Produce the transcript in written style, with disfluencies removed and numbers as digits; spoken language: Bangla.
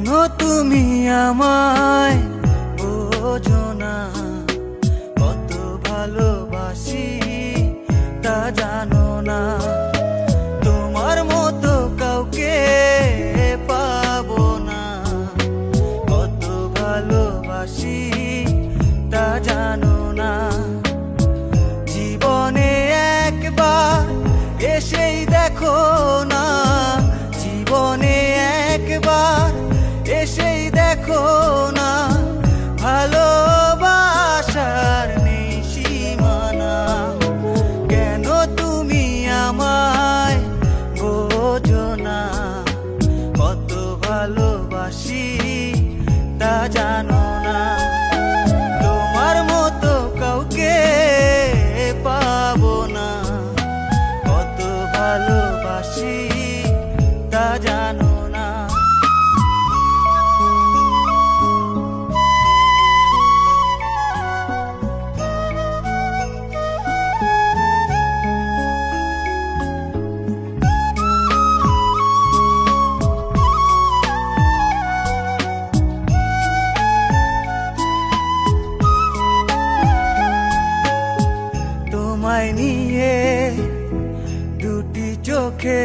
কেন তুমি আমায় বোঝো না, কত ভালোবাসি তা জানো না। তোমার মতো কাউকে পাবো না, কত ভালোবাসি তা জানো না। জীবনে একবার এসেই দেখো না, জীবনে একবার এসেই দেখো না, ভালোবাসার নেই সীমানা। কেন তুমি আমায় বোঝো না, কত ভালোবাসি তা জানো না। তোমার মতো কাউকে পাবো না, কত ভালোবাসি তা জানো না। তোমায় নিয়ে দুটি চোখে